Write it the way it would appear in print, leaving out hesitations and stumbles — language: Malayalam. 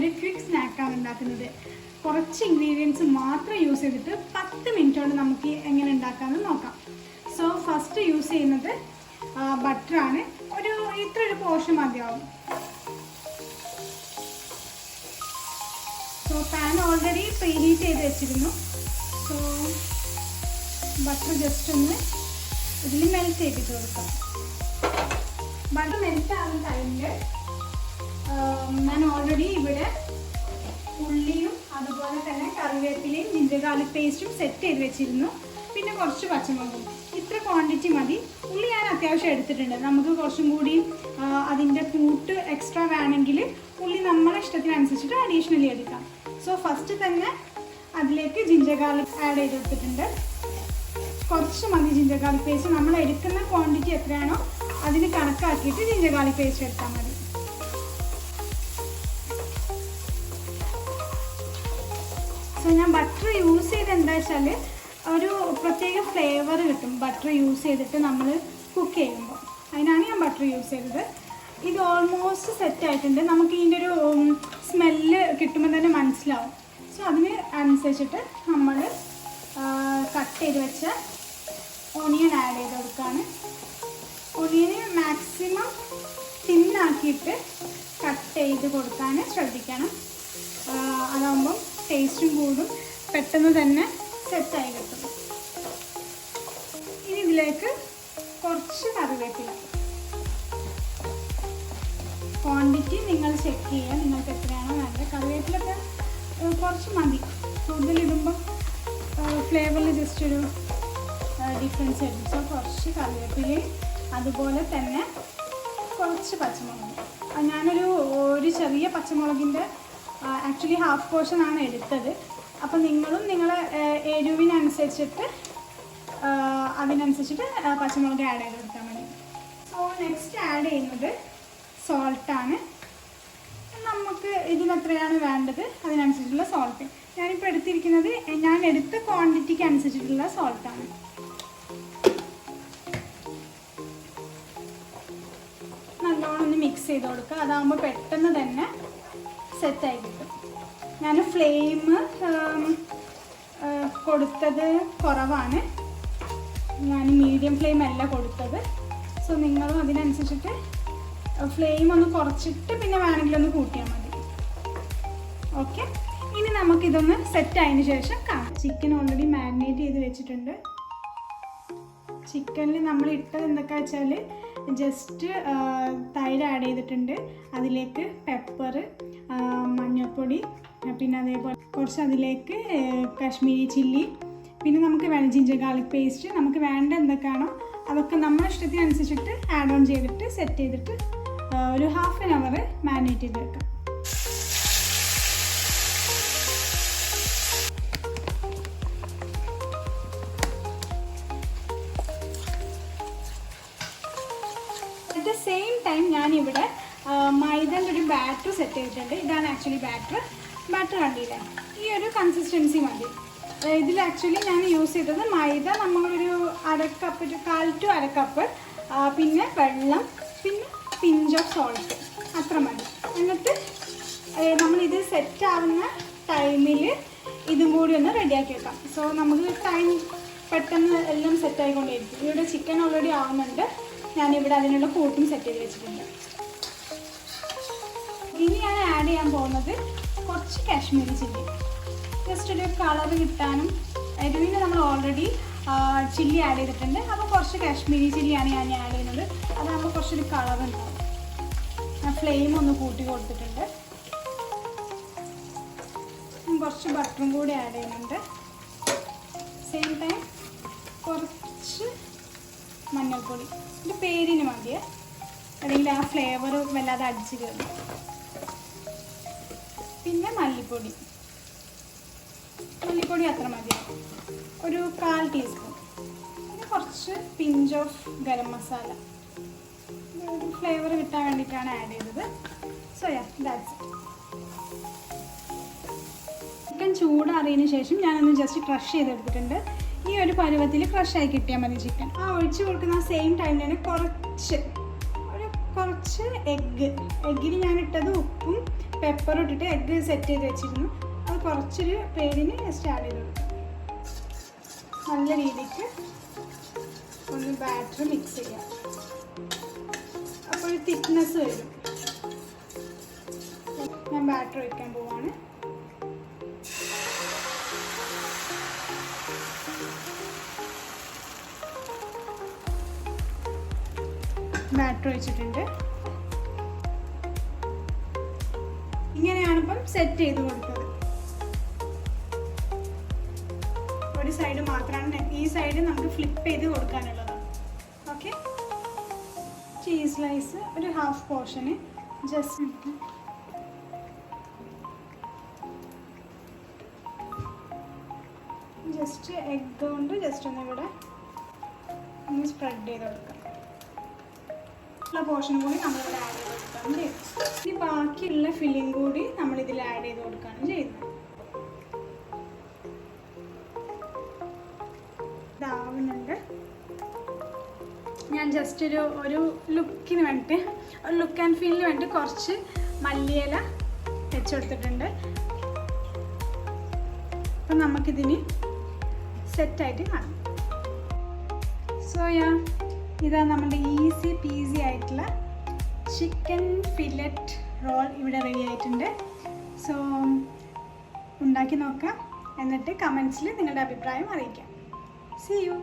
ഒരു ക്വിക്ക് സ്നാക്കാണ് ഉണ്ടാക്കുന്നത്. കുറച്ച് ഇൻഗ്രീഡിയൻസ് മാത്രം യൂസ് ചെയ്തിട്ട് 10 മിനിറ്റ് കൊണ്ട് നമുക്ക് എങ്ങനെ ഉണ്ടാക്കാമെന്ന് നോക്കാം. സോ ഫസ്റ്റ് യൂസ് ചെയ്യുന്നത് ബട്ടറാണ്. ഇത്ര ഒരു പോർഷൻ മതിയാവും. സോ പാൻ ഓൾറെഡി പ്രീഹീറ്റ് ചെയ്ത് വെച്ചിരുന്നു. സോ ബട്ടർ ജസ്റ്റ് ഒന്ന് ഇതിൽ മെൽറ്റ് ചെയ്തിട്ട് കൊടുക്കാം. ബട്ടർ മെൽറ്റ് ആകുന്ന ടൈമിൽ ഞാൻ ഓൾറെഡി ഇവിടെ ഉള്ളിയും അതുപോലെ തന്നെ കറിവേപ്പിലയും ജിഞ്ചർ ഗാർലിക് പേസ്റ്റും സെറ്റ് ചെയ്ത് വെച്ചിരുന്നു. പിന്നെ കുറച്ച് പച്ചമുളകും. ഇത്ര ക്വാണ്ടിറ്റി മതി. ഉള്ളി ഞാൻ അത്യാവശ്യം എടുത്തിട്ടുണ്ട്. നമുക്ക് കുറച്ചും കൂടി അതിൻ്റെ കൂട്ട് എക്സ്ട്രാ വേണമെങ്കിൽ ഉള്ളി നമ്മളെ ഇഷ്ടത്തിനനുസരിച്ചിട്ട് അഡീഷണലി എടുക്കാം. സോ ഫസ്റ്റ് തന്നെ അതിലേക്ക് ജിഞ്ചർ ഗാർലിക് ആഡ് ചെയ്ത് കൊടുത്തിട്ടുണ്ട്. കുറച്ച് മതി ജിഞ്ചർ ഗാർലിക് പേസ്റ്റ്. നമ്മൾ എടുക്കുന്ന ക്വാണ്ടിറ്റി എത്രയാണോ അതിന് കണക്കാക്കിയിട്ട് ജിഞ്ചർ ഗാർലിക് പേസ്റ്റ് എടുത്താൽ മതി. സോ ഞാൻ ബട്ടർ യൂസ് ചെയ്ത് എന്താ വെച്ചാൽ ഒരു പ്രത്യേക ഫ്ലേവർ കിട്ടും ബട്ടർ യൂസ് ചെയ്തിട്ട് നമ്മൾ കുക്ക് ചെയ്യുമ്പോൾ. അതിനാണ് ഞാൻ ബട്ടർ യൂസ് ചെയ്തത്. ഇത് ഓൾമോസ്റ്റ് സെറ്റ് ആയിട്ടുണ്ട്. നമുക്ക് ഇതിൻ്റെ ഒരു സ്മെല്ല് കിട്ടുമ്പോൾ തന്നെ മനസ്സിലാവും. സോ അതിന് അനുസരിച്ചിട്ട് നമ്മൾ കട്ട് ചെയ്ത് വെച്ച ഓണിയൻ ആഡ് ചെയ്ത് കൊടുക്കുകയാണ്. ഓണിയന് മാക്സിമം തിന്നാക്കിയിട്ട് കട്ട് ചെയ്ത് കൊടുക്കാൻ ശ്രദ്ധിക്കണം. അതാകുമ്പം ടേസ്റ്റും കൂടും, പെട്ടെന്ന് തന്നെ സെറ്റായി കിട്ടും. ഇനി ഇതിലേക്ക് കുറച്ച് കറിവേപ്പില. ക്വാണ്ടിറ്റി നിങ്ങൾ ചെക്ക് ചെയ്യുക, നിങ്ങൾക്ക് എത്രയാണോ വേണ്ടത്. കറിവേപ്പിലൊക്കെ കുറച്ച് മതി. കൂടുതലിടുമ്പോൾ ഫ്ലേവറിൽ ജസ്റ്റ് ഒരു ഡിഫറൻസ് വരും. സോ കുറച്ച് കറിവേപ്പിലയും അതുപോലെ തന്നെ കുറച്ച് പച്ചമുളക്. ഒരു ചെറിയ പച്ചമുളകിൻ്റെ ആക്ച്വലി ഹാഫ് പോർഷനാണ് എടുത്തത്. അപ്പോൾ നിങ്ങളും നിങ്ങളെ എരിവിനനുസരിച്ചിട്ട് അതിനനുസരിച്ചിട്ട് പച്ചമുളക് ആഡ് ചെയ്ത് കൊടുത്താൽ മതി. സോ നെക്സ്റ്റ് ആഡ് ചെയ്യുന്നത് സോൾട്ടാണ്. നമുക്ക് ഇതിനെത്രയാണ് വേണ്ടത് അതിനനുസരിച്ചുള്ള സോൾട്ട്. ഞാനിപ്പോൾ എടുത്തിരിക്കുന്നത് ഞാൻ എടുത്ത ക്വാണ്ടിറ്റിക്ക് അനുസരിച്ചിട്ടുള്ള സോൾട്ടാണ്. നല്ലോണം ഒന്ന് മിക്സ് ചെയ്ത് കൊടുക്കുക. അതാകുമ്പോൾ പെട്ടെന്ന് തന്നെ സെറ്റായി കിട്ടും. ഞാൻ ഫ്ലെയിം കൊടുത്തത് കുറവാണ്. ഞാൻ മീഡിയം ഫ്ലെയിം അല്ല കൊടുത്തത്. സോ നിങ്ങളും അതിനനുസരിച്ചിട്ട് ഫ്ലെയിം ഒന്ന് കുറച്ചിട്ട് പിന്നെ വേണമെങ്കിൽ ഒന്ന് കൂട്ടിയാൽ മതി. ഓക്കെ, ഇനി നമുക്കിതൊന്ന് സെറ്റായതിന് ശേഷം കാണാം. ചിക്കൻ ഓൾറെഡി മാരിനേറ്റ് ചെയ്ത് വെച്ചിട്ടുണ്ട്. ചിക്കനിൽ നമ്മൾ ഇട്ടത് എന്തൊക്കെ വെച്ചാൽ ജസ്റ്റ് തൈര് ആഡ് ചെയ്തിട്ടുണ്ട്. അതിലേക്ക് പെപ്പർ, മഞ്ഞൾപ്പൊടി, പിന്നെ അതേപോലെ കുറച്ച് അതിലേക്ക് കാശ്മീരി ചില്ലി, പിന്നെ നമുക്ക് വേണ്ട ജിഞ്ചർ ഗാർലിക് പേസ്റ്റ്. നമുക്ക് വേണ്ട എന്തൊക്കെയാണോ അതൊക്കെ നമ്മുടെ ഇഷ്ടത്തിനനുസരിച്ചിട്ട് ആഡ് ഓൺ ചെയ്തിട്ട് സെറ്റ് ചെയ്തിട്ട് ഒരു ഹാഫ് ആൻ അവർ മാരിനേറ്റ് ചെയ്ത് വെക്കാം. അറ്റ് ദ സെയിം ടൈം ഞാനിവിടെ മൈദൻ്റെ ഒരു ബാറ്റർ സെറ്റ് ചെയ്തിട്ടുണ്ട്. ഇതാണ് ആക്ച്വലി ബാറ്റർ കണ്ടില്ലേ? ഈ ഒരു കൺസിസ്റ്റൻസി മതി. ഇതിൽ ആക്ച്വലി ഞാൻ യൂസ് ചെയ്തത് മൈദ നമ്മളൊരു 1/2 കപ്പ്, 1/4 to 1/2 കപ്പ്, പിന്നെ വെള്ളം, പിന്നെ പിഞ്ച് ഓഫ് സോൾട്ട്, അത്ര മതി. എന്നിട്ട് നമ്മളിത് സെറ്റ് ആവുന്ന ടൈമിൽ ഇതും കൂടി ഒന്ന് റെഡിയാക്കി വെക്കാം. സോ നമുക്ക് ടൈം പെട്ടെന്ന് എല്ലാം സെറ്റായിക്കൊണ്ടേയിരിക്കും. ഇവിടെ ചിക്കൻ ഓൾറെഡി ആവുന്നുണ്ട്. ഞാനിവിടെ അതിനുള്ള കൂട്ടും സെറ്റ് ചെയ്ത് വെച്ചിട്ടുണ്ട്. ഇനി ഞാൻ ആഡ് ചെയ്യാൻ പോകുന്നത് കുറച്ച് കാശ്മീരി ചില്ലി. ജസ്റ്റ് ഒരു കളർ കിട്ടാനും. എരിവിന് നമ്മൾ ഓൾറെഡി ചില്ലി ആഡ് ചെയ്തിട്ടുണ്ട്. അപ്പോൾ കുറച്ച് കാശ്മീരി ചില്ലിയാണ് ഞാൻ ആഡ് ചെയ്യുന്നത്. അതാകുമ്പോൾ കുറച്ചൊരു കളർ ഉണ്ടാവും. ഞാൻ ഫ്ലെയിം ഒന്ന് കൂട്ടി കൊടുത്തിട്ടുണ്ട്. കുറച്ച് ബട്ടറും കൂടി ആഡ് ചെയ്യുന്നുണ്ട്. സെയിം ടൈം കുറച്ച് മഞ്ഞൾപ്പൊടി. ഇത് പേരിന് മതിയേ, അല്ലെങ്കിൽ ആ ഫ്ലേവർ വല്ലാതെ അടിച്ച് കയറും. പിന്നെ മല്ലിപ്പൊടി അത്ര മതി, ഒരു 1/4 ടീസ്പൂൺ. പിന്നെ കുറച്ച് പിഞ്ച് ഓഫ് ഗരം മസാല, ഒരു ഫ്ലേവർ കിട്ടാൻ വേണ്ടിയിട്ടാണ് ആഡ് ചെയ്തത്. So that's it. ചിക്കൻ ചൂടാറിയതിന് ശേഷം ഞാനൊന്ന് ജസ്റ്റ് ക്രഷ് ചെയ്തെടുത്തിട്ടുണ്ട്. ഈ ഒരു പരുവത്തിൽ ക്രഷായി കിട്ടിയാൽ മതി ചിക്കൻ. ഒഴിച്ച് കൊടുക്കുന്ന സെയിം ടൈമിൽ തന്നെ കുറച്ച് എഗ്ഗിന് ഞാൻ ഇട്ടത് ഉപ്പും പെപ്പർ ഇട്ടിട്ട് എഗ്ഗ് സെറ്റ് ചെയ്ത് വെച്ചിരുന്നു. അത് കുറച്ചൊരു പേരിന് ജസ്റ്റ് ആഡ് ചെയ്ത് കൊടുക്കാം. നല്ല രീതിക്ക് ഒന്ന് ബാറ്റർ മിക്സ് ചെയ്യാം. അപ്പോൾ ഒരു തിക്നെസ് വരും. ഞാൻ ബാറ്റർ ഒഴിക്കാൻ പോവാണ്. ബാറ്റർ ഒഴിച്ചിട്ടുണ്ട്. ഇങ്ങനെയാണ് ഇപ്പം സെറ്റ് ചെയ്ത് കൊടുത്തത്. ഒരു സൈഡ് മാത്രമാണ്, ഈ സൈഡ് നമുക്ക് ഫ്ലിപ്പ് ചെയ്ത് കൊടുക്കാനുള്ളത്. ഓക്കെ, ചീസ് സ്ലൈസ് ഒരു ഹാഫ് പോർഷന് ജസ്റ്റ് എഗ് കൊണ്ട് ജസ്റ്റ് ഒന്ന് ഇവിടെ ഒന്ന് സ്പ്രെഡ് ചെയ്ത് കൊടുക്കാം. ഉള്ള പോർഷൻ കൂടി നമ്മളിവിടെ ആഡ് ചെയ്ത് കൊടുക്കുകയാണ് ചെയ്യുന്നത്. ഇനി ബാക്കിയുള്ള ഫില്ലിംഗ് കൂടി നമ്മളിതിൽ ആഡ് ചെയ്ത് കൊടുക്കുകയാണ് ചെയ്യുന്നത്. ഇതാവുന്നുണ്ട്. ഞാൻ ജസ്റ്റ് ഒരു ലുക്കിന് വേണ്ടിയിട്ട്, ഒരു ലുക്ക് ആൻഡ് ഫീലിന് വേണ്ടി കുറച്ച് മല്ലിയില വെച്ച് കൊടുത്തിട്ടുണ്ട്. അപ്പം നമുക്കിതിന് സെറ്റായിട്ട് കാണാം. സോ ഇതാ നമ്മുടെ ഈസി പീസി ആയിട്ടുള്ള ചിക്കൻ ഫില്ലറ്റ് റോൾ ഇവിടെ റെഡി ആയിട്ടുണ്ട്. സോ ഉണ്ടാക്കി നോക്കാം, എന്നിട്ട് കമൻസിൽ നിങ്ങളുടെ അഭിപ്രായം അറിയിക്കാം. See you.